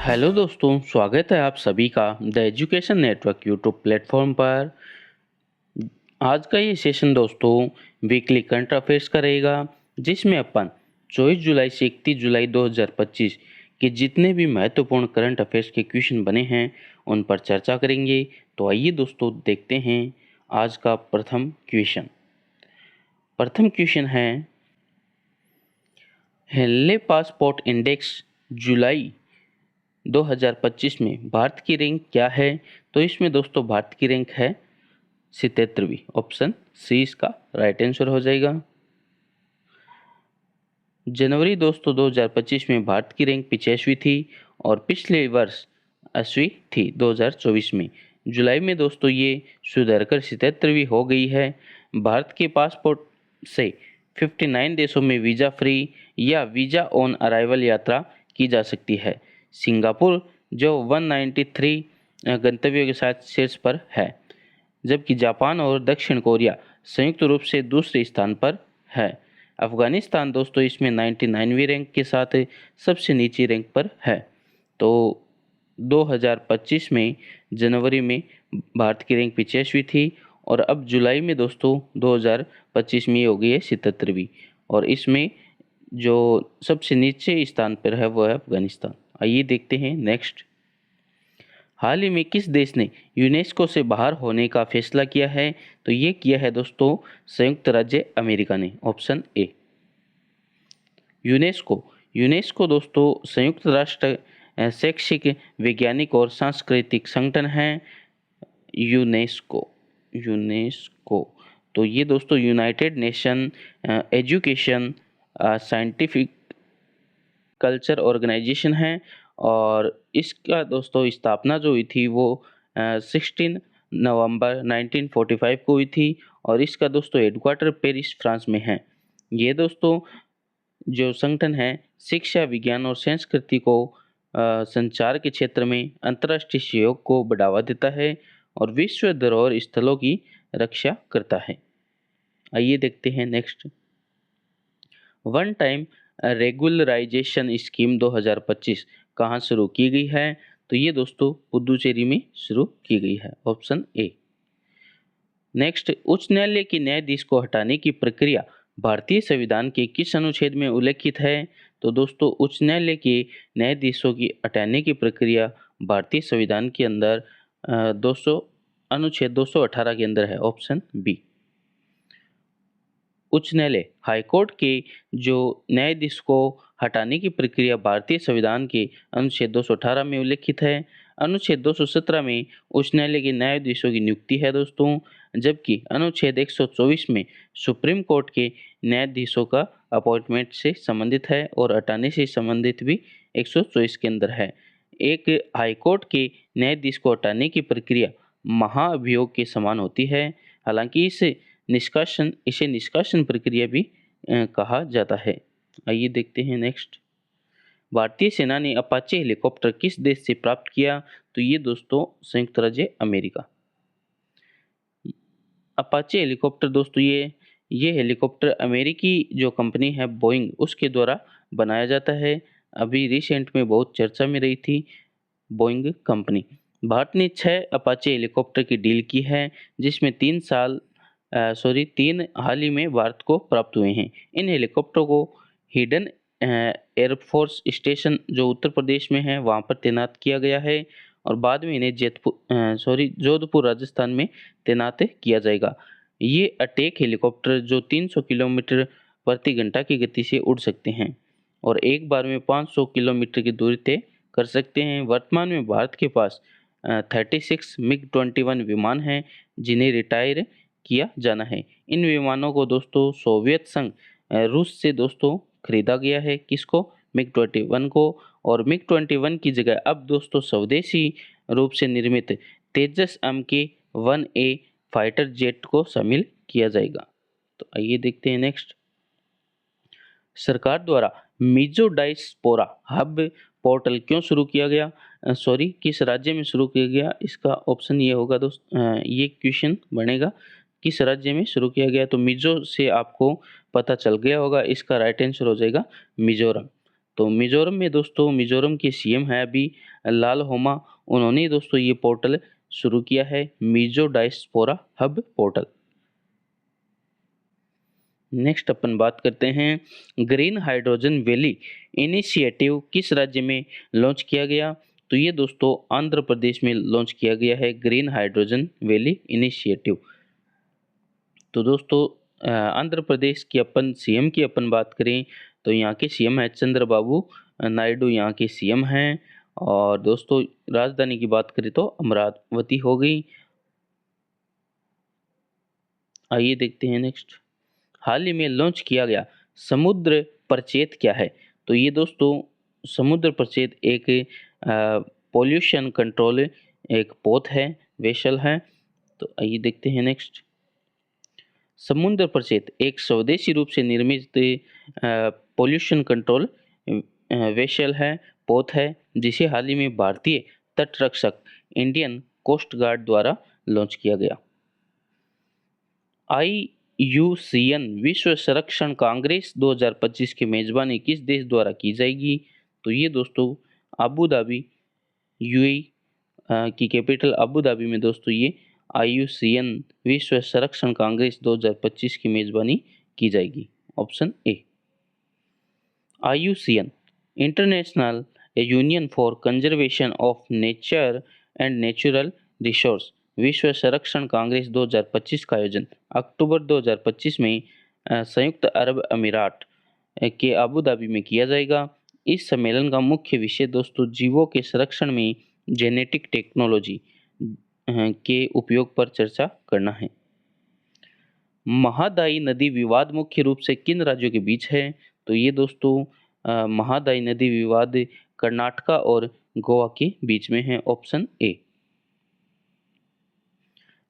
Hello दोस्तों, स्वागत है आप सभी का the education network YouTube platform पर। आज का ये सेशन दोस्तों वीकली करंट अफेयर्स का रहेगा, जिसमें अपन 24 जुलाई से 31 जुलाई 2025 के जितने भी महत्वपूर्ण करंट अफेयर्स के क्वेश्चन बने हैं उन पर चर्चा करेंगे। तो आइए दोस्तों देखते हैं आज का प्रथम क्वेश्चन। प्रथम क्वेश्चन है, हेनले पासपोर्ट इंडेक्स जुलाई 2025 में भारत की रैंक क्या है? तो इसमें दोस्तों भारत की रैंक है 77वीं। ऑप्शन सी इसका राइट आंसर हो जाएगा। जनवरी दोस्तों 2025 में भारत की रैंक 85वीं थी और पिछले वर्ष 80वीं थी 2024 में। जुलाई में दोस्तों ये सुधरकर 77वीं हो गई है। भारत के पासपोर्ट से 59 देशों में वीज़ा फ्री या वीज़ा ऑन अराइवल यात्रा की जा सकती है। सिंगापुर जो 193 गंतव्यों के साथ शीर्ष पर है, जबकि जापान और दक्षिण कोरिया संयुक्त रूप से दूसरे स्थान पर है। अफगानिस्तान दोस्तों इसमें 99वीं रैंक के साथ सबसे नीची रैंक पर है। तो 2025 में जनवरी में भारत की रैंक 85वीं थी और अब जुलाई में दोस्तों 2025 में हो गई है 77वीं। और इसमें जो सबसे नीचे स्थान पर है वो है अफगानिस्तान। आइए देखते हैं नेक्स्ट। हाल ही में किस देश ने यूनेस्को से बाहर होने का फैसला किया है? तो ये किया है दोस्तों संयुक्त राज्य अमेरिका ने। Option A. यूनेस्को दोस्तों संयुक्त राष्ट्र शैक्षिक, वैज्ञानिक और सांस्कृतिक संगठन है। यूनेस्को तो ये दोस्तों United Nation Education Scientific Culture Organization है और इसका दोस्तों स्थापना जो हुई थी वो 16 नवंबर 1945 को हुई थी और इसका दोस्तों हेडक्वार्टर पेरिस फ्रांस में है। ये दोस्तों जो संगठन है शिक्षा, विज्ञान और संस्कृति को संचार के क्षेत्र में अंतर्राष्ट्रीय सहयोग को बढ़ावा देता है और विश्व धरोहर स्थलों की रक्षा करता है। आइए देखते हैं next. One time regularisation scheme 2025 कहाँ शुरू की गई है? तो ये दोस्तों पुदुचेरी में शुरू की गई है। Option A. नेक्स्ट, उच्च न्यायालय के न्यायाधीश को हटाने की प्रक्रिया भारतीय संविधान के किस अनुच्छेद में उल्लेखित है? तो दोस्तों उच्च न्यायालय के न्यायाधीशों की हटाने की प्रक्रिया भारतीय संविधान के अंदर 200 अनुच्छेद 218 के अंदर है। Option B. उच्च न्यायालय हाईकोर्ट के जो न्यायाधीश को हटाने की प्रक्रिया भारतीय संविधान के अनुच्छेद 218 में उल्लेखित है। अनुच्छेद 217 में उच्च न्यायालय के न्यायाधीशों की नियुक्ति है दोस्तों, जबकि अनुच्छेद 124 में सुप्रीम कोर्ट के न्यायाधीशों का अपॉइंटमेंट से संबंधित है और हटाने से संबंधित भी 124 के अंदर है। एक हाईकोर्ट के न्यायाधीश को हटाने की प्रक्रिया महाअभियोग के समान होती है। हालांकि इसे निष्कासन प्रक्रिया भी कहा जाता है। आइए देखते हैं नेक्स्ट। भारतीय सेना ने अपाचे हेलीकॉप्टर किस देश से प्राप्त किया? तो ये दोस्तों संयुक्त राज्य अमेरिका। अपाचे हेलीकॉप्टर दोस्तों ये हेलीकॉप्टर अमेरिकी जो कंपनी है बोइंग उसके द्वारा बनाया जाता है। अभी रिसेंट में बहुत चर्चा में रही थी बोइंग कंपनी। भारत ने 6 अपाचे हेलीकॉप्टर की डील की है, जिसमें 3 हाल ही में भारत को प्राप्त हुए हैं। इन हेलीकॉप्टर को हिडन एयरफोर्स स्टेशन जो उत्तर प्रदेश में है वहाँ पर तैनात किया गया है और बाद में इन्हें जोधपुर राजस्थान में तैनात किया जाएगा। ये अटैक हेलीकॉप्टर जो 300 किलोमीटर प्रति घंटा की गति से उड़ सकते हैं और एक बार में 500 किलोमीटर की दूरी तय कर सकते हैं। वर्तमान में भारत के पास 36 मिग-21 विमान हैं जिन्हें रिटायर किया जाना है। इन विमानों को दोस्तों सोवियत संघ रूस से दोस्तों खरीदा गया है। किसको? मिग-21 को। और मिग-21 की जगह अब दोस्तों स्वदेशी रूप से निर्मित तेजस Mk-1A फाइटर जेट को शामिल किया जाएगा। तो आइए देखते हैं नेक्स्ट। सरकार द्वारा मिजो डायस्पोरा हब पोर्टल क्यों शुरू किया गया? किस राज्य में शुरू किया गया? इसका ऑप्शन ये होगा ये क्वेश्चन बनेगा किस राज्य में शुरू किया गया। तो मिजो से आपको पता चल गया होगा, इसका राइट आंसर हो जाएगा मिजोरम। तो मिजोरम में दोस्तों मिजोरम के सीएम है अभी लाल होमा, उन्होंने दोस्तों ये पोर्टल शुरू किया है, Mizo diaspora hub portal. Next अपन बात करते हैं ग्रीन हाइड्रोजन वैली इनिशिएटिव किस राज्य में लॉन्च किया गया। तो ये दोस्तों आंध्र प्रदेश में लॉन्च किया गया है ग्रीन हाइड्रोजन वैली इनिशिएटिव। तो दोस्तों आंध्र प्रदेश की अपन सीएम की अपन बात करें तो यहाँ के सीएम है चंद्रबाबू नायडू, यहाँ के सीएम हैं। और दोस्तों राजधानी की बात करें तो अमरावती हो गई। आइए देखते हैं नेक्स्ट, हाल ही में लॉन्च किया गया समुद्र प्रचेत क्या है। तो ये दोस्तों समुद्र प्रचेत एक पोल्यूशन कंट्रोल एक पोत है, वेसल है। तो आइए देखते हैं नेक्स्ट, समुद्र प्रचेत एक स्वदेशी रूप से निर्मित पोल्यूशन कंट्रोल वेसल है, पोत है, जिसे हाल ही में भारतीय तटरक्षक इंडियन कोस्ट गार्ड द्वारा लॉन्च किया गया। IUCN विश्व संरक्षण कांग्रेस 2025 की मेजबानी किस देश द्वारा की जाएगी। तो ये दोस्तों अबू धाबी यूएई की कैपिटल अबू धाबी में दोस्तों ये IUCN विश्व संरक्षण कांग्रेस 2025 की मेजबानी की जाएगी, option A. IUCN international union for conservation of nature and natural resource विश्व संरक्षण कांग्रेस 2025 का आयोजन अक्टूबर 2025 में संयुक्त अरब अमीरात के अबू धाबी में किया जाएगा। इस सम्मेलन का मुख्य विषय दोस्तों जीवों के संरक्षण में जेनेटिक टेक्नोलॉजी के उपयोग पर चर्चा करना है। महादायी नदी विवाद मुख्य रूप से किन राज्यों के बीच है। तो ये दोस्तों महादायी नदी विवाद कर्नाटका और गोवा के बीच में है, ऑप्शन ए।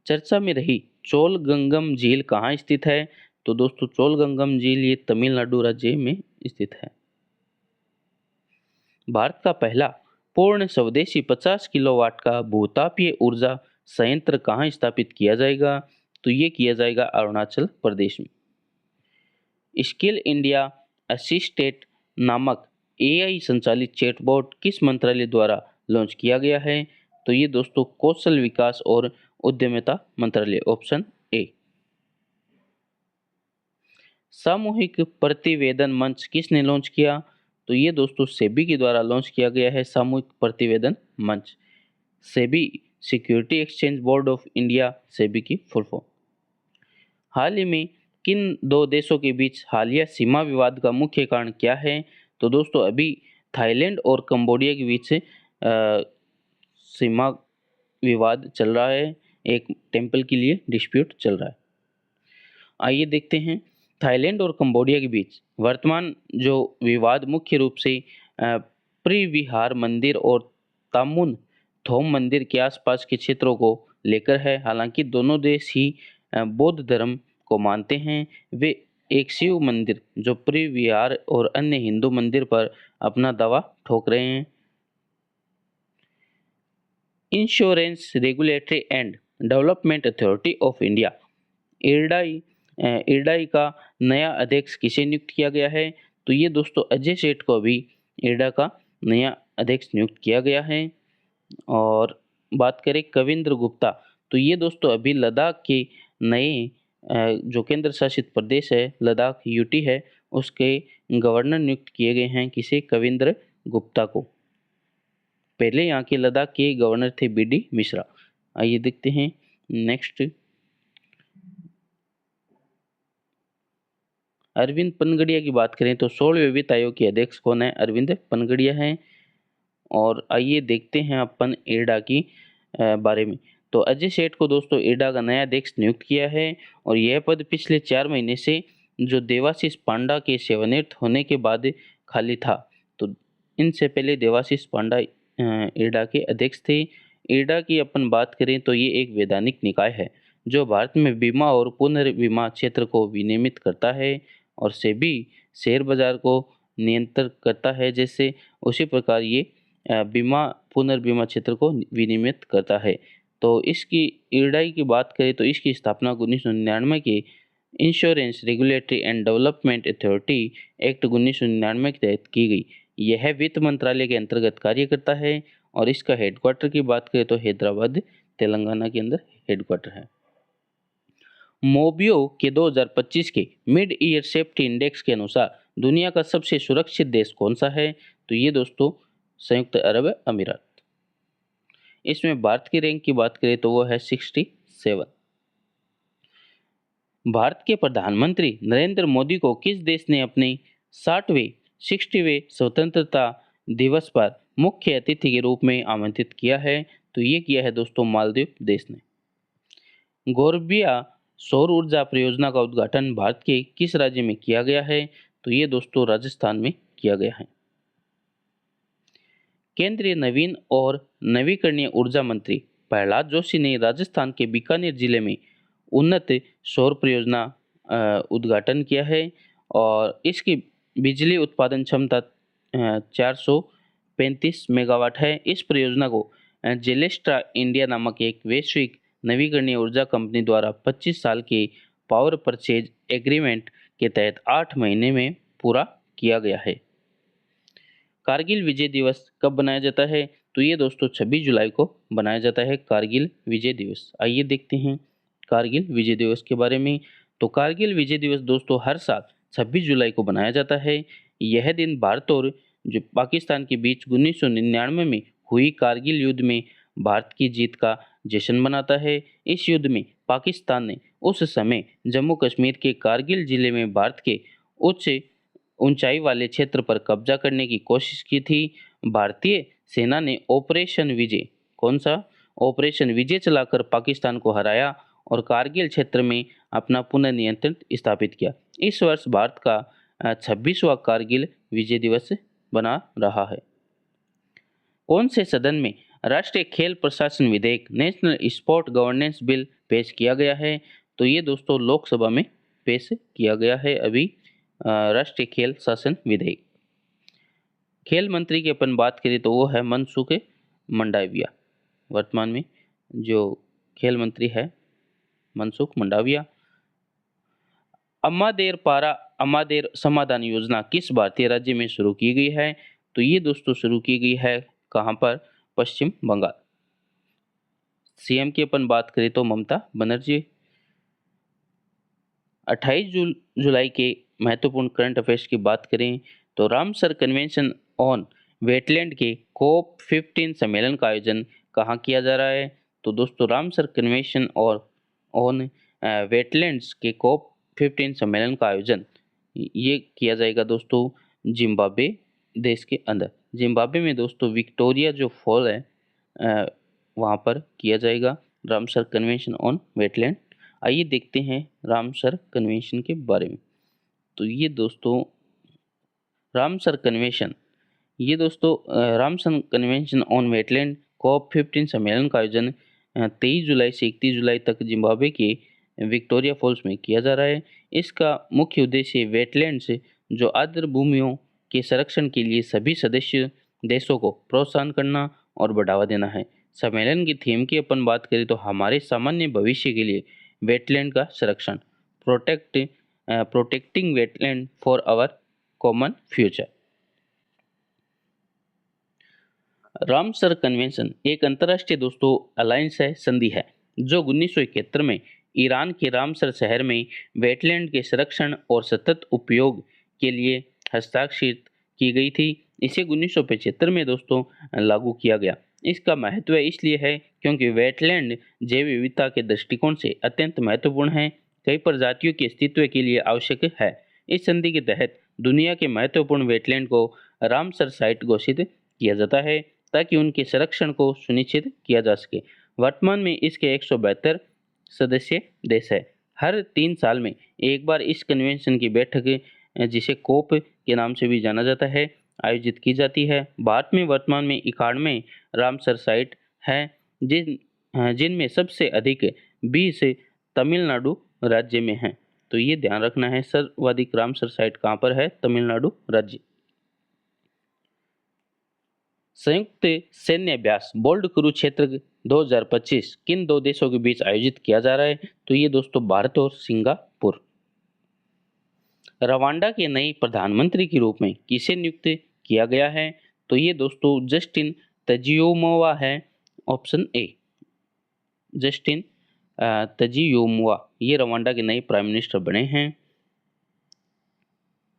चर्चा में रही चोलगंगम झील कहाँ स्थित है। तो दोस्तों चोलगंगम झील ये तमिलनाडु राज्य में स्थित है। भारत का पहला पूर्ण स्वदेशी 50 किलोवाट का भूतापीय ऊर्जा संयंत्र कहाँ स्थापित किया जाएगा। तो ये किया जाएगा अरुणाचल प्रदेश में। स्किल इंडिया असिस्टेड नामक AI संचालित चैटबॉट किस मंत्रालय द्वारा लॉन्च किया गया है। तो ये दोस्तों कौशल विकास और उद्यमिता मंत्रालय, ऑप्शन ए। सामूहिक प्रतिवेदन मंच किसने लॉन्च किया। तो ये दोस्तों सेबी के द्वारा लॉन्च किया गया है सामूहिक प्रतिवेदन मंच। SEBI security exchange board of India, SEBI की फुल फॉर्म। हाल ही में किन दो देशों के बीच हालिया सीमा विवाद का मुख्य कारण क्या है। तो दोस्तों अभी थाईलैंड और कंबोडिया के बीच सीमा विवाद चल रहा है, एक टेम्पल के लिए डिस्प्यूट चल रहा है। आइए देखते हैं थाईलैंड और कंबोडिया के बीच वर्तमान जो विवाद मुख्य रूप से त्रिविहार मंदिर और तामुन थोम मंदिर के आसपास के क्षेत्रों को लेकर है। हालांकि दोनों देश ही बौद्ध धर्म को मानते हैं। वे एक शिव मंदिर जो त्रिविहार और अन्य हिंदू मंदिर पर अपना दावा ठोक रहे हैं। Insurance regulatory and development authority of India IRDAI का नया अध्यक्ष किसे नियुक्त किया गया है। तो ये दोस्तों अजय सेठ को अभी इरडा का नया अध्यक्ष नियुक्त किया गया है। और बात करें कविंद्र गुप्ता, तो ये दोस्तों अभी लद्दाख के नए जो केंद्र शासित प्रदेश है लद्दाख यूटी है, उसके गवर्नर नियुक्त किए गए हैं, किसे, कविंद्र गुप्ता को। पहले यहाँ के लद्दाख के गवर्नर थे BD मिश्रा। आइए देखते हैं नेक्स्ट, अरविंद पनगड़िया की बात करें तो 16वें वित्त आयोग के अध्यक्ष कौन है, अरविंद पनगड़िया हैं। और आइए देखते हैं अपन इरडा की बारे में। तो अजय सेठ को दोस्तों इरडा का नया अध्यक्ष नियुक्त किया है और यह पद पिछले 4 महीने से जो देवाशीष पांडा के सेवानिवृत्त होने के बाद खाली था। तो इनसे पहले देवाशीष पांडा इरडा के अध्यक्ष थे। इरडा की अपन बात करें तो ये एक वैधानिक निकाय है जो भारत में बीमा और पुनर्बीमा क्षेत्र को विनियमित करता है और सेबी शेयर बाजार को नियंत्रित करता है। जैसे उसी प्रकार ये बीमा पुनर्बीमा क्षेत्र को विनियमित करता है। तो इसकी इरडाई की बात करें तो इसकी स्थापना 1999 के insurance regulatory and development authority act 1999 के तहत की गई। यह वित्त मंत्रालय के अंतर्गत कार्य करता है और इसका हेडक्वार्टर की बात करें तो हैदराबाद तेलंगाना के अंदर हेडक्वार्टर है। मोबियो के 2025 के मिड ईयर सेफ्टी इंडेक्स के अनुसार दुनिया का सबसे सुरक्षित देश कौन सा है? तो ये दोस्तों संयुक्त अरब अमीरात। इसमें भारत की रैंक की बात करें तो वो है 67। भारत के प्रधानमंत्री नरेंद्र मोदी को किस देश ने अपने 60वें स्वतंत्रता दिवस पर मुख्य अतिथि के रूप में आमंत्रित किया है? तो ये किया है दोस्तों मालदीव देश ने। गोरबिया सौर ऊर्जा परियोजना का उद्घाटन भारत के किस राज्य में किया गया है? तो ये दोस्तों राजस्थान में किया गया है। केंद्रीय नवीन और नवीकरणीय ऊर्जा मंत्री प्रहलाद जोशी ने राजस्थान के बीकानेर जिले में उन्नत सौर परियोजना उद्घाटन किया है और इसकी बिजली उत्पादन क्षमता 435 मेगावाट है। इस परियोजना को जेलेस्ट्रा इंडिया नामक एक वैश्विक नवीकरणीय ऊर्जा कंपनी द्वारा 25 साल के पावर परचेज एग्रीमेंट के तहत 8 महीने में पूरा किया गया है। कारगिल विजय दिवस कब बनाया जाता है? तो ये दोस्तों 26 जुलाई को बनाया जाता है कारगिल विजय दिवस। आइए देखते हैं कारगिल विजय दिवस के बारे में। तो कारगिल विजय दिवस दोस्तों हर साल 26 जुलाई को बनाया जाता है। यह दिन भारत और जो पाकिस्तान के बीच 1999 में हुई कारगिल युद्ध में भारत की जीत का जश्न मनाता है। इस युद्ध में पाकिस्तान ने उस समय जम्मू कश्मीर के कारगिल जिले में भारत के उच्च ऊंचाई वाले क्षेत्र पर कब्जा करने की कोशिश की थी। भारतीय सेना ने ऑपरेशन विजय, कौन सा? ऑपरेशन विजय चलाकर पाकिस्तान को हराया और कारगिल क्षेत्र में अपना पुनः नियंत्रण स्थापित किया। इस वर्ष भारत का 26वां कारगिल विजय दिवस बना रहा है। कौन से सदन में राष्ट्रीय खेल प्रशासन विधेयक नेशनल स्पोर्ट गवर्नेंस बिल पेश किया गया है? तो ये दोस्तों लोकसभा में पेश किया गया है अभी राष्ट्रीय खेल शासन विधेयक। खेल मंत्री की अपन बात करें तो वो है मनसुख मंडाविया। वर्तमान में जो खेल मंत्री है मनसुख मंडाविया। अम्मादेर समाधान योजना किस भारतीय राज्य में शुरू की गई है? तो ये दोस्तों शुरू की गई है कहाँ पर? पश्चिम बंगाल। सीएम की अपन बात करें तो ममता बनर्जी। 28 जुलाई के महत्वपूर्ण करंट अफेयर्स की बात करें तो रामसर कन्वेंशन ऑन वेटलैंड के COP15 सम्मेलन का आयोजन कहाँ किया जा रहा है? तो दोस्तों रामसर कन्वेंशन और ऑन वेटलैंड्स के COP15 सम्मेलन का आयोजन ये किया जाएगा दोस्तों जिम्बाब्वे देश के अंदर। जिम्बाब्वे में दोस्तों विक्टोरिया जो फॉल है वहाँ पर किया जाएगा रामसर कन्वेंशन ऑन वेटलैंड। आइए देखते हैं रामसर कन्वेंशन के बारे में। तो ये दोस्तों रामसर कन्वेंशन, ये दोस्तों Ramsar convention on wetland COP15 सम्मेलन का आयोजन 23 जुलाई से 31 जुलाई तक जिम्बाब्वे के विक्टोरिया फॉल्स में किया जा रहा है। इसका मुख्य उद्देश्य वेटलैंड्स जो आर्द्र भूमियों के संरक्षण के लिए सभी सदस्य देशों को प्रोत्साहन करना और बढ़ावा देना है। सम्मेलन की थीम की अपन बात करें तो हमारे सामान्य भविष्य के लिए वेटलैंड का संरक्षण, protecting wetland for our common future. Ramsar convention एक अंतर्राष्ट्रीय दोस्तों अलायंस है, संधि है, जो 1971 में ईरान के रामसर शहर में वेटलैंड के संरक्षण और सतत उपयोग के लिए हस्ताक्षरित की गई थी। इसे 1975 में दोस्तों लागू किया गया। इसका महत्व इसलिए है क्योंकि वेटलैंड जैव विविधता के दृष्टिकोण से अत्यंत महत्वपूर्ण है, कई प्रजातियों के अस्तित्व के लिए आवश्यक है। इस संधि के तहत दुनिया के महत्वपूर्ण वेटलैंड को रामसर साइट घोषित किया जाता है ताकि उनके संरक्षण को सुनिश्चित किया जा सके। वर्तमान में इसके 172 सदस्य देश है। हर 3 साल में एक बार इस कन्वेंशन की बैठक, जिसे कोप के नाम से भी जाना जाता है, आयोजित की जाती है। भारत में वर्तमान में 91 रामसर साइट हैं, जिनमें सबसे अधिक 20 तमिलनाडु राज्य में हैं। तो ये ध्यान रखना है, सर्वाधिक रामसर साइट कहाँ पर है? तमिलनाडु राज्य। संयुक्त सैन्य अभ्यास बोल्ड कुरुक्षेत्र 2025 किन 2 देशों के बीच आयोजित किया जा रहा है? तो ये दोस्तों भारत और सिंगापुर। रवांडा के नए प्रधानमंत्री के रूप में किसे नियुक्त किया गया है? तो ये दोस्तों जस्टिन तजियोमोवा है, ऑप्शन ए। जस्टिन तजियोमोवा ये रवांडा के नए प्राइम मिनिस्टर बने हैं।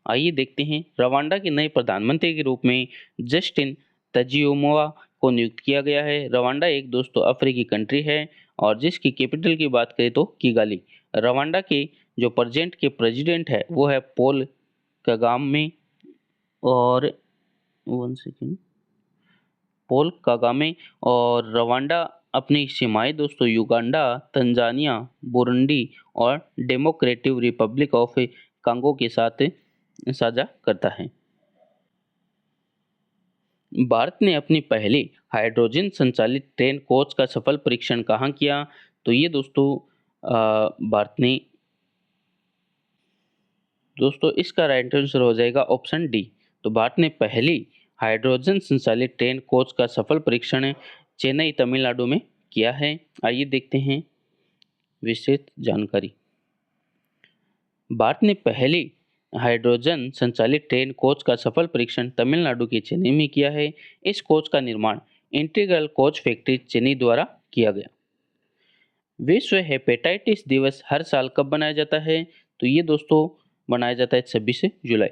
आइए देखते हैं, रवांडा के नए प्रधानमंत्री के रूप में जस्टिन तजियोमोवा को नियुक्त किया गया है। रवांडा एक दोस्तों अफ्रीकी कंट्री है और जिसकी कैपिटल की बात करें तो किगाली। रवांडा के जो प्रेजेंट के प्रेसिडेंट है वो है पॉल कगामे और वन सेकेंड पॉल कागामे। और रवांडा अपनी सीमाएं दोस्तों युगांडा, तंजानिया, बुरुंडी और डेमोक्रेटिक रिपब्लिक ऑफ कांगो के साथ साझा करता है। भारत ने अपनी पहली हाइड्रोजन संचालित ट्रेन कोच का सफल परीक्षण कहाँ किया? तो ये दोस्तों भारत ने दोस्तों इसका राइट आंसर हो जाएगा ऑप्शन डी। तो भारत ने पहली हाइड्रोजन संचालित ट्रेन कोच का सफल परीक्षण चेन्नई तमिलनाडु में किया है। आइए देखते हैं विस्तृत जानकारी। भारत ने पहली हाइड्रोजन संचालित ट्रेन कोच का सफल परीक्षण तमिलनाडु के चेन्नई में किया है। इस कोच का निर्माण इंटीग्रल कोच फैक्ट्री चेन्नई द्वारा किया गया। विश्व हेपेटाइटिस दिवस हर साल कब मनाया जाता है? तो ये दोस्तों मनाया जाता है 26 जुलाई।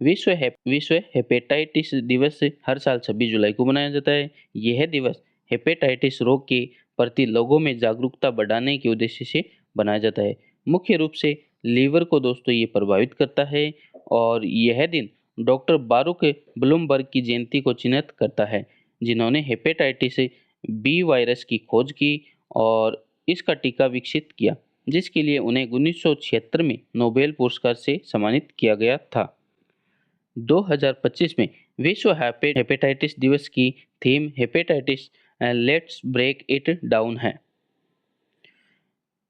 विश्व हेपेटाइटिस दिवस हर साल 26 जुलाई को मनाया जाता है। यह दिवस हेपेटाइटिस रोग के प्रति लोगों में जागरूकता बढ़ाने के उद्देश्य से बनाया जाता है। मुख्य रूप से लीवर को दोस्तों ये प्रभावित करता है और यह दिन डॉक्टर बारूक ब्लूमबर्ग की जयंती को चिन्हित करता है, जिन्होंने हेपेटाइटिस बी वायरस की खोज की और इसका टीका विकसित किया, जिसके लिए उन्हें 1976 में नोबेल पुरस्कार से सम्मानित किया गया था। 2025 में विश्व हेपेटाइटिस दिवस की theme hepatitis let's break it down है।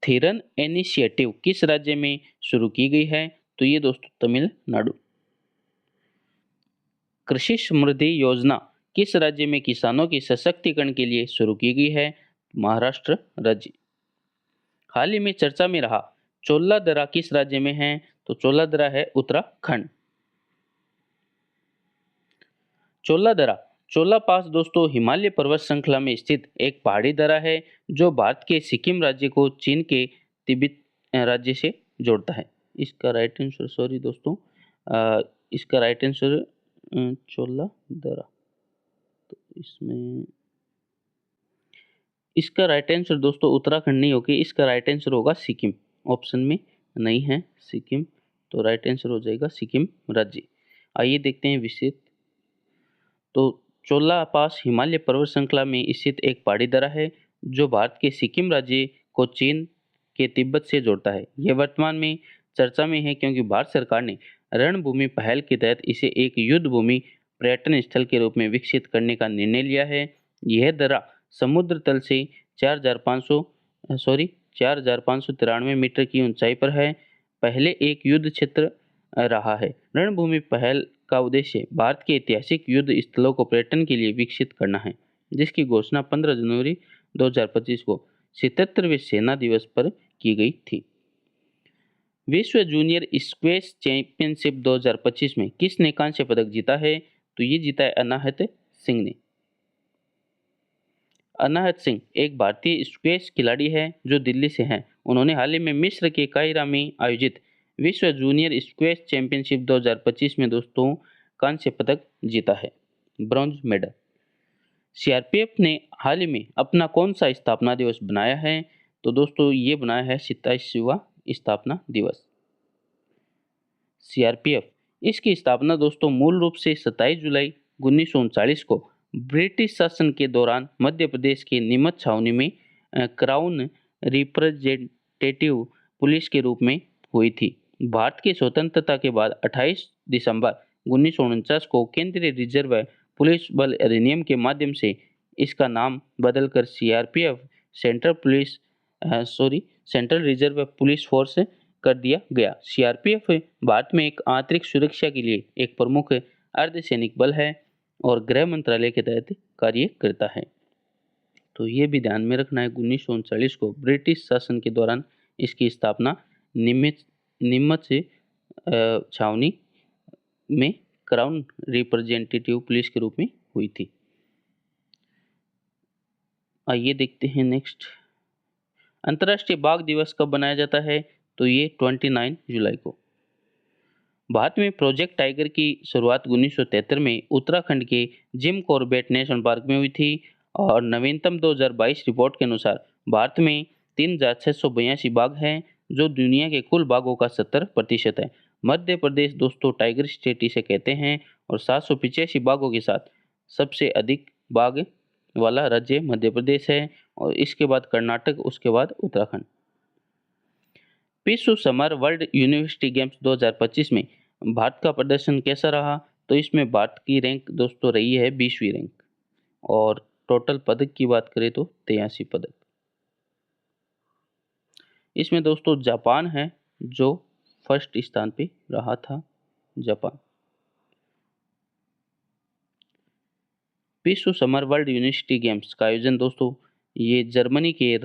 थीरन इनिशिएटिव किस राज्य में शुरू की गई है? तो ये दोस्तों तमिलनाडु। कृषि समृद्धि योजना किस राज्य में किसानों के सशक्तिकरण के लिए शुरू की गई है? महाराष्ट्र राज्य। हाल ही में चर्चा में रहा चोलादरा किस राज्य में है? तो चोलादरा है उत्तराखंड। चोलादरा चोला पास दोस्तों हिमालय पर्वत श्रृंखला में स्थित एक पहाड़ी दर्रा है जो भारत के सिक्किम राज्य को चीन के तिब्बत राज्य से जोड़ता है। इसका राइट आंसर सॉरी दोस्तों इसका राइट आंसर चोलादरा। तो इसमें इसका राइट आंसर दोस्तों उत्तराखंड नहीं होगी, इसका राइट आंसर होगा सिक्किम। ऑप्शन में नहीं है सिक्किम, तो राइट आंसर हो जाएगा सिक्किम राज्य। आइए देखते हैं विस्तृत। तो चोला पास हिमालय पर्वत श्रृंखला में स्थित एक पहाड़ी दर्रा है जो भारत के सिक्किम राज्य को चीन के तिब्बत से जोड़ता है। यह वर्तमान में चर्चा में है क्योंकि भारत सरकार ने रणभूमि पहल के तहत इसे एक युद्ध भूमि पर्यटन स्थल के रूप में विकसित करने का निर्णय लिया है। यह दर्रा समुद्र तल से 4,593 मीटर की ऊंचाई पर है। पहले एक युद्ध क्षेत्र रहा है। रणभूमि पहल का उद्देश्य भारत के ऐतिहासिक युद्ध स्थलों को पर्यटन के लिए विकसित करना है, जिसकी घोषणा 15 जनवरी 2025 को 77वें सेना दिवस पर की गई थी। विश्व जूनियर स्क्वैश चैंपियनशिप 2025 में किसने कांस्य पदक जीता है? तो ये जीता है अनाहत सिंह ने। अनाहत सिंह एक भारतीय स्क्वैश खिलाड़ी है जो दिल्ली से हैं। उन्होंने हाल ही में मिस्र के काहिरा में आयोजित विश्व जूनियर स्क्वैश चैंपियनशिप 2025 में दोस्तों कांस्य पदक जीता है, ब्रॉन्ज मेडल। सीआरपीएफ ने हाल ही में अपना कौन सा स्थापना दिवस बनाया है? तो दोस्तों ये बनाया है 27वां स्थापना दिवस। सीआरपीएफ इसकी स्थापना दोस्तों मूल रूप से 27 जुलाई 1939 को ब्रिटिश शासन के दौरान मध्य प्रदेश के नीमच छावनी में क्राउन रिप्रेजेंटेटिव पुलिस के रूप में हुई थी। भारत की स्वतंत्रता के बाद 28 दिसंबर 1949 को केंद्रीय रिजर्व पुलिस बल अधिनियम के माध्यम से इसका नाम बदलकर CRPF central reserve police force कर दिया गया। सीआरपीएफ भारत में एक आंतरिक सुरक्षा के लिए एक प्रमुख अर्धसैनिक बल है और गृह मंत्रालय के तहत कार्य करता है। तो ये भी ध्यान में रखना है 1939 को ब्रिटिश शासन के दौरान इसकी स्थापना नीमच छावनी में क्राउन रिप्रेजेंटेटिव पुलिस के रूप में हुई थी। आइए देखते हैं नेक्स्ट, अंतर्राष्ट्रीय बाघ दिवस कब बनाया जाता है? तो ये 29 जुलाई को। भारत में प्रोजेक्ट टाइगर की शुरुआत 1973 में उत्तराखंड के जिम कॉर्बेट नेशनल पार्क में हुई थी और नवीनतम 2022 रिपोर्ट के अनुसार भारत में 3,682 बाघ हैं, जो दुनिया के कुल बाघों का 70% है। मध्य प्रदेश दोस्तों टाइगर स्टेट इसे कहते हैं और 785 बाघों के साथ सबसे अधिक बाघ वाला राज्य मध्य प्रदेश है और इसके बाद कर्नाटक, उसके बाद उत्तराखंड। विश्व समर वर्ल्ड यूनिवर्सिटी गेम्स 2025 में भारत का प्रदर्शन कैसा रहा? तो इसमें भारत की रैंक दोस्तों रही है 20वीं रैंक और टोटल पदक की बात करें तो 83 पदक। इसमें दोस्तों जापान है जो फर्स्ट स्थान पे रहा था, जापान। विश्व समर वर्ल्ड यूनिवर्सिटी गेम्स का आयोजन दोस्तों ये जर्मनी के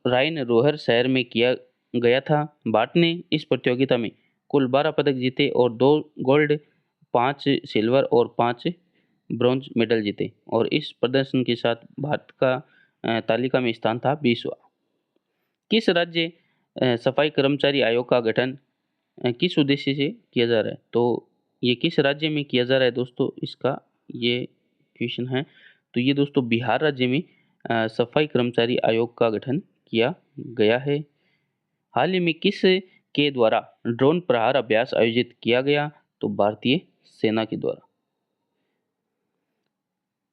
राइन रोहर शहर में किया गया था। भारत ने इस प्रतियोगिता में कुल 12 पदक जीते और 2 गोल्ड, 5 सिल्वर और 5 ब्रॉन्ज मेडल जीते और इस प्रदर्शन के साथ भारत का तालिका में स्थान था 20वां। किस राज्य सफाई कर्मचारी आयोग का गठन किस उद्देश्य से किया जा रहा है? तो ये किस राज्य में किया जा रहा है दोस्तों, इसका ये क्वेश्चन है। तो ये दोस्तों बिहार राज्य में सफाई कर्मचारी आयोग का गठन किया गया है। हाल ही में किस के द्वारा ड्रोन प्रहार अभ्यास आयोजित किया गया? तो भारतीय सेना के द्वारा।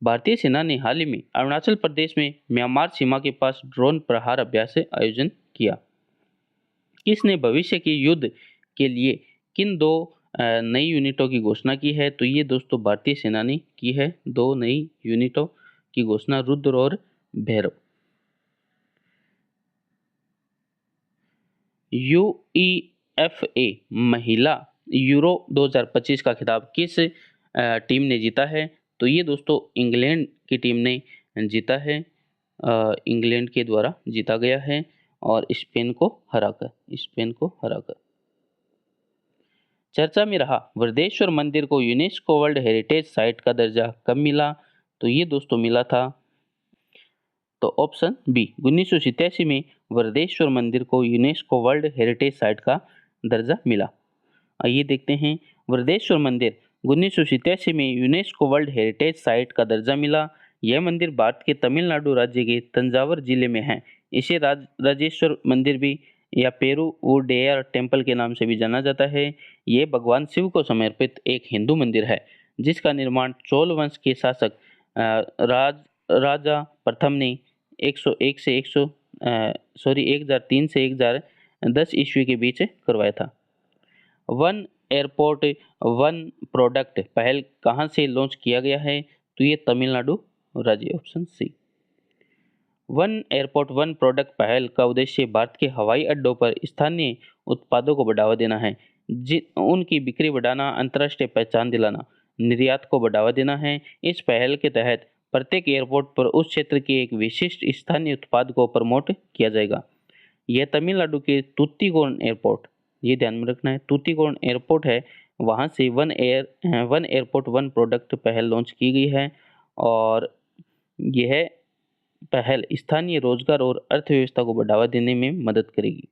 भारतीय सेना ने हाल ही में अरुणाचल प्रदेश में म्यांमार सीमा के पास ड्रोन प्रहार अभ्यास आयोजन किया। किसने भविष्य के युद्ध के लिए किन 2 नई यूनिटों की घोषणा की है? तो ये दोस्तों भारतीय सेना ने की है 2 नई यूनिटों की घोषणा, रुद्र और भैरव। UEFA महिला यूरो 2025 का खिताब किस टीम ने जीता है? तो ये दोस्तों इंग्लैंड की टीम ने जीता है, इंग्लैंड के द्वारा जीता गया है और स्पेन को हराकर। चर्चा में रहा वृद्धेश्वर मंदिर को यूनेस्को वर्ल्ड हेरिटेज साइट का दर्जा कब मिला? तो ये दोस्तों मिला था, तो ऑप्शन बी 1987 में वृद्धेश्वर मंदिर को यूनेस्को वर्ल्ड हेरिटेज साइट का दर्जा मिला। आइए देखते हैं, वृद्धेश्वर मंदिर 1987 में यूनेस्को वर्ल्ड हेरिटेज साइट का दर्जा मिला। यह मंदिर भारत के तमिलनाडु राज्य के तंजावर जिले में है। इसे राजेश्वर मंदिर भी या पेरुवुडेयर टेम्पल के नाम से भी जाना जाता है। ये भगवान शिव को समर्पित एक हिंदू मंदिर है जिसका निर्माण चोल वंश के शासक राजा प्रथम ने 1003 से 1010 ईस्वी के बीच करवाया था। वन एयरपोर्ट वन प्रोडक्ट पहल कहाँ से लॉन्च किया गया है? तो ये तमिलनाडु राज्य, option C. One airport one product पहल का उद्देश्य भारत के हवाई अड्डों पर स्थानीय उत्पादों को बढ़ावा देना है, उनकी बिक्री बढ़ाना, अंतर्राष्ट्रीय पहचान दिलाना, निर्यात को बढ़ावा देना है। इस पहल के तहत प्रत्येक एयरपोर्ट पर उस क्षेत्र के एक विशिष्ट स्थानीय उत्पाद को प्रमोट किया जाएगा। यह तमिलनाडु के तूतीकोरन एयरपोर्ट, ये ध्यान में रखना है, तूतीकोरन एयरपोर्ट है, वहाँ से वन एयरपोर्ट वन प्रोडक्ट पहल लॉन्च की गई है और यह पहल स्थानीय रोजगार और अर्थव्यवस्था को बढ़ावा देने में मदद करेगी।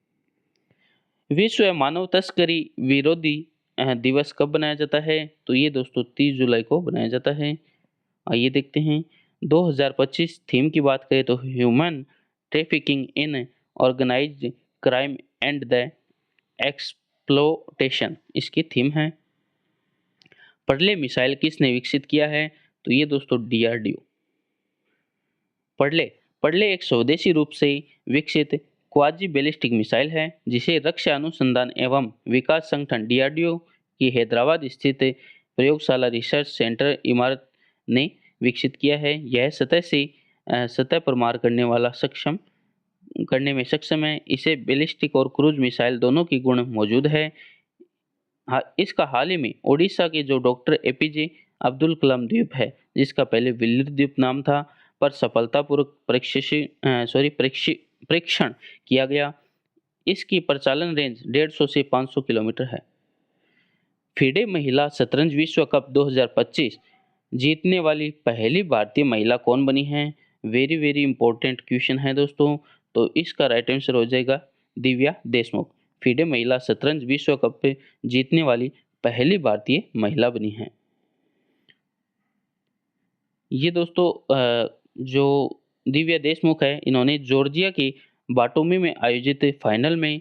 विश्व मानव तस्करी विरोधी दिवस कब बनाया जाता है? तो ये दोस्तों 30 जुलाई को बनाया जाता है। आइए देखते हैं, 2025 थीम की बात करें तो human trafficking in organised crime and the exploitation इसकी थीम है। पर्ले मिसाइल किसने विकसित किया है? तो ये दोस्तों DRDO। पर्ले एक स्वदेशी रूप से विकसित क्वाजी बैलिस्टिक मिसाइल है जिसे रक्षा अनुसंधान एवं विकास संगठन DRDO की हैदराबाद स्थित प्रयोगशाला रिसर्च सेंटर इमारत ने विकसित किया है। यह सतह पर मार करने में सक्षम है। इसे बैलिस्टिक और क्रूज मिसाइल दोनों की गुण मौजूद है। इसका हाल ही में ओडिशा के जो डॉक्टर APJ अब्दुल कलाम द्वीप है, जिसका पहले विल्लिर द्वीप नाम था, पर सफलतापूर्वक परीक्षण किया गया। इसकी प्रचालन रेंज 150 से 500 किलोमीटर है। फिडे महिला शतरंज विश्व कप 2025 जीतने वाली पहली भारतीय महिला कौन बनी है? वेरी वेरी इंपॉर्टेंट क्वेश्चन है दोस्तों। तो इसका राइट आंसर हो जाएगा दिव्या देशमुख। फिडे महिला शतरंज विश्व कप पे जीतने वाली पहली भारतीय महिला बनी है। ये दोस्तों जो दिव्या देशमुख है, इन्होंने जॉर्जिया की बाटोमी में आयोजित फाइनल में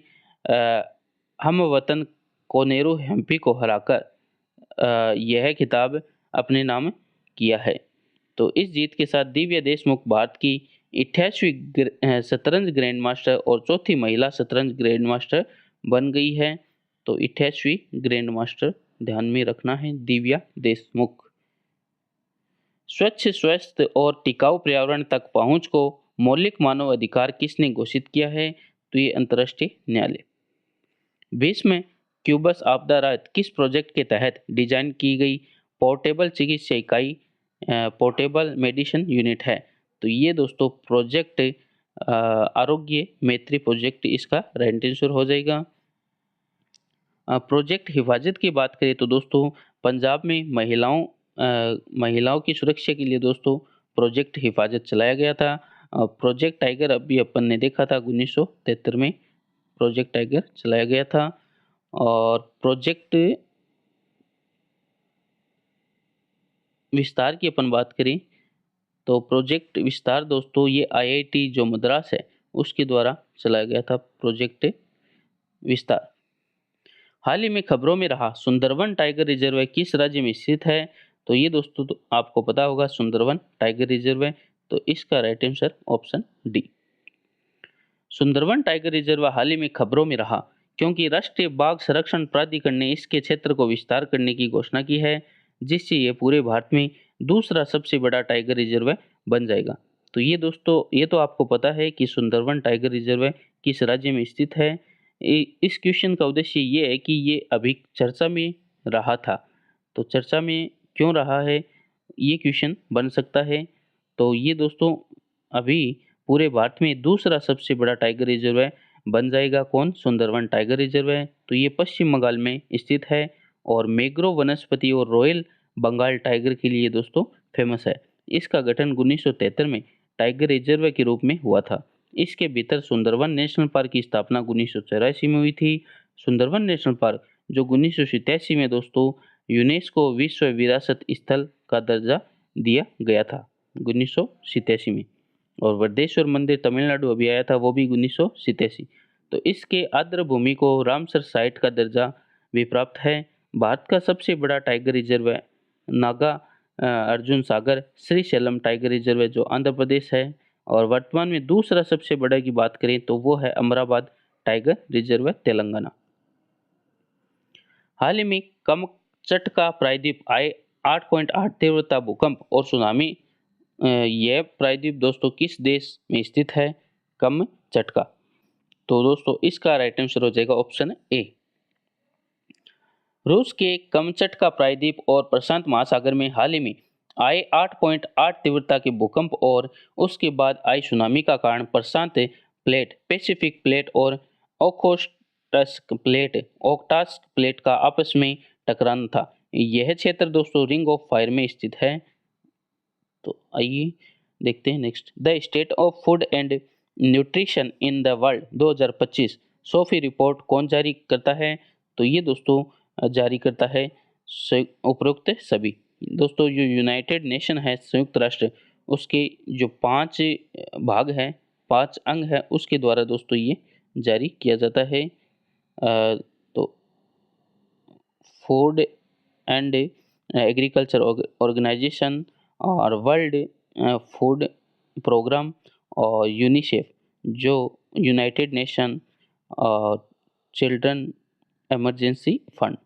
हम वतन कोनेरू हेम्पी को हराकर यह खिताब अपने नाम किया है। तो इस जीत के साथ दिव्या देशमुख भारत की 88वीं शतरंज ग्रैंड मास्टर और चौथी महिला शतरंज ग्रैंड मास्टर बन गई है। तो 88वीं ग्रैंड मास्टर ध्यान में रखना है दिव्या देशमुख। स्वच्छ, स्वस्थ और टिकाऊ पर्यावरण तक पहुंच को मौलिक मानव अधिकार किसने घोषित किया है? तो ये अंतर्राष्ट्रीय न्यायालय। 20 में क्यूबस आपदा राहत किस प्रोजेक्ट के तहत डिजाइन की गई पोर्टेबल चिकित्सा इकाई पोर्टेबल मेडिसिन यूनिट है? तो ये दोस्तों प्रोजेक्ट आरोग्य मैत्री प्रोजेक्ट इसका राइट आंसर हो जाएगा। प्रोजेक्ट हिफाजत की बात करें तो दोस्तों पंजाब में महिलाओं की सुरक्षा के लिए दोस्तों प्रोजेक्ट हिफाजत चलाया गया था। प्रोजेक्ट टाइगर अभी अपन ने देखा था 1973 में प्रोजेक्ट टाइगर चलाया गया था। और प्रोजेक्ट विस्तार की अपन बात करें तो प्रोजेक्ट विस्तार दोस्तों ये आईआईटी जो मद्रास है उसके द्वारा चलाया गया था प्रोजेक्ट विस्तार। हाल ही में खबरों में रहा सुंदरवन टाइगर रिजर्व किस राज्य में स्थित है? तो ये दोस्तों तो आपको पता होगा सुंदरवन टाइगर रिजर्व है। तो इसका right answer option D. Sundarban tiger reserve हाल ही में खबरों में रहा क्योंकि राष्ट्रीय बाघ संरक्षण प्राधिकरण ने इसके क्षेत्र को विस्तार करने की घोषणा की है, जिससे ये पूरे भारत में दूसरा सबसे बड़ा टाइगर रिजर्व बन जाएगा। तो ये दोस्तों ये तो आपको पता है कि सुंदरवन टाइगर रिजर्व किस राज्य में स्थित है। इस क्वेश्चन का उद्देश्य ये है कि ये अभी चर्चा में रहा था, तो चर्चा में क्यों रहा है ये क्वेश्चन बन सकता है। तो ये दोस्तों अभी पूरे भारत में दूसरा सबसे बड़ा टाइगर रिजर्व बन जाएगा कौन? सुंदरवन टाइगर रिजर्व है। तो ये पश्चिम बंगाल में स्थित है और मैंग्रोव वनस्पति और रॉयल बंगाल टाइगर के लिए दोस्तों फेमस है। इसका गठन 1973 में टाइगर रिजर्व के रूप में हुआ था। इसके भीतर सुंदरवन नेशनल पार्क की स्थापना 1984 में हुई थी। सुंदरवन नेशनल पार्क जो 1987 में दोस्तों यूनेस्को विश्व विरासत स्थल का दर्जा दिया गया था 1987 में। और वृद्धेश्वर मंदिर तमिलनाडु अभी आया था वो भी 1987। तो इसके आर्द्र भूमि को रामसर साइट का दर्जा भी प्राप्त है। भारत का सबसे बड़ा टाइगर रिजर्व है नागा अर्जुन सागर श्रीशैलम टाइगर रिजर्व जो आंध्र प्रदेश है। और वर्तमान में दूसरा सबसे बड़ा की बात करें तो वो है अमराबाद टाइगर रिजर्व तेलंगाना। हाल ही में कमचट का प्रायद्वीप आए 8.8 तीव्रता भूकंप और सुनामी यह प्रायद्वीप दोस्तों किस देश में स्थित है? कमचट का। तो दोस्तों इसका राइट आंसर हो जाएगा ऑप्शन ए। रूस के कमचट का प्रायद्वीप और प्रशांत महासागर में हाल ही में आए 8.8 तीव्रता के भूकंप और उसके बाद आई सुनामी का कारण प्रशांत प्लेट, पैसिफिक प्लेट और ओक्टास्क प्लेट का आपस में टकराना था। यह क्षेत्र दोस्तों रिंग ऑफ फायर में स्थित है। तो आइए देखते हैं next. The state of food and nutrition in the world 2025 Sophie report कौन जारी करता है? तो ये दोस्तों जारी करता है उपरोक्त सभी। दोस्तों जो यूनाइटेड नेशन है संयुक्त राष्ट्र उसके जो 5 भाग हैं 5 अंग है उसके द्वारा दोस्तों ये जारी किया जाता है। तो फूड एंड एग्रीकल्चर ऑर्गेनाइजेशन और वर्ल्ड फूड प्रोग्राम और यूनिसेफ जो यूनाइटेड नेशन और चिल्ड्रन इमरजेंसी फंड।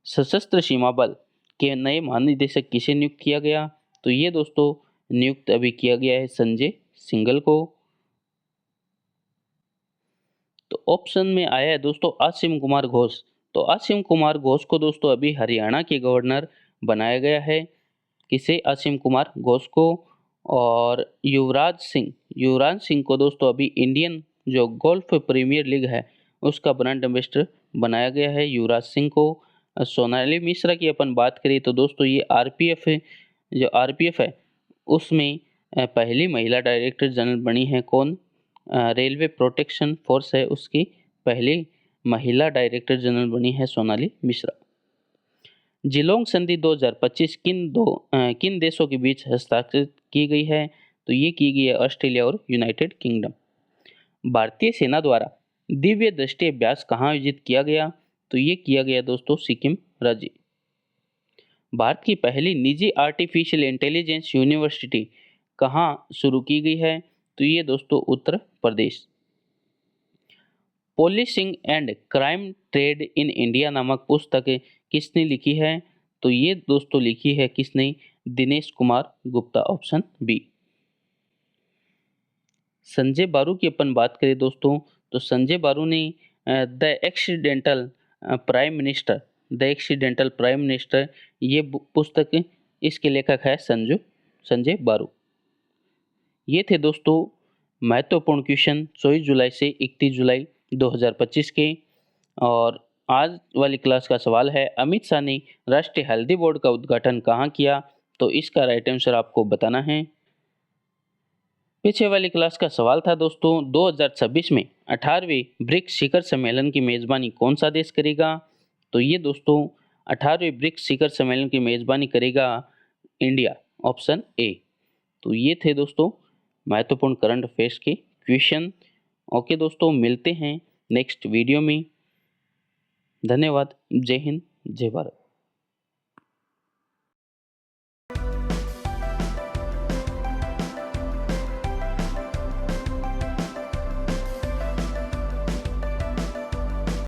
सशस्त्र सीमा बल के नए महानिदेशक किसे नियुक्त किया गया? तो ये दोस्तों नियुक्त अभी किया गया है संजय सिंघल को। तो ऑप्शन में आया है दोस्तों आसिम कुमार घोष। तो आसिम कुमार घोष को दोस्तों अभी हरियाणा के गवर्नर बनाया गया है। किसे? आसिम कुमार घोष को। और युवराज सिंह को दोस्तों अभी इंडियन जो गोल्फ प्रीमियर लीग है उसका ब्रांड एम्बेसडर बनाया गया है युवराज सिंह को। सोनाली मिश्रा की अपन बात करें तो दोस्तों ये आरपीएफ है, जो आरपीएफ है उसमें पहली महिला डायरेक्टर जनरल बनी है। कौन? रेलवे प्रोटेक्शन फोर्स है उसकी पहली महिला डायरेक्टर जनरल बनी है सोनाली मिश्रा। जिलोंग संधि 2025 किन देशों के बीच हस्ताक्षरित की गई है? तो ये की गई है ऑस्ट्रेलिया और यूनाइटेड किंगडम। भारतीय सेना द्वारा दिव्य दृष्टि अभ्यास कहाँ आयोजित किया गया? तो ये किया गया दोस्तों सिक्किम राज्य। भारत की पहली निजी आर्टिफिशियल इंटेलिजेंस यूनिवर्सिटी कहाँ शुरू की गई है? तो ये दोस्तों Uttar Pradesh. Policing and crime trade in India नामक पुस्तक किसने लिखी है? तो ये दोस्तों लिखी है किसने? Dinesh Kumar Gupta, option B. संजय बारू की अपन बात करें दोस्तों तो संजय बारू ने द एक्सीडेंटल प्राइम मिनिस्टर ये पुस्तक, इसके लेखक है संजय बारू। ये थे दोस्तों महत्वपूर्ण क्वेश्चन 24 जुलाई से 31 जुलाई 2025 के। और आज वाली क्लास का सवाल है अमित शाह ने राष्ट्रीय हल्दी बोर्ड का उद्घाटन कहाँ किया? तो इसका राइट आंसर आपको बताना है। पीछे वाली क्लास का सवाल था दोस्तों 2026 में 18वें ब्रिक्स शिखर सम्मेलन की मेजबानी कौन सा देश करेगा? तो ये दोस्तों 18वें ब्रिक्स शिखर सम्मेलन की मेजबानी करेगा इंडिया, ऑप्शन ए। तो ये थे दोस्तों महत्वपूर्ण करंट अफेयर्स के क्वेश्चन। ओके दोस्तों, मिलते हैं नेक्स्ट वीडियो में। धन्यवाद। जय हिंद, जय भारत।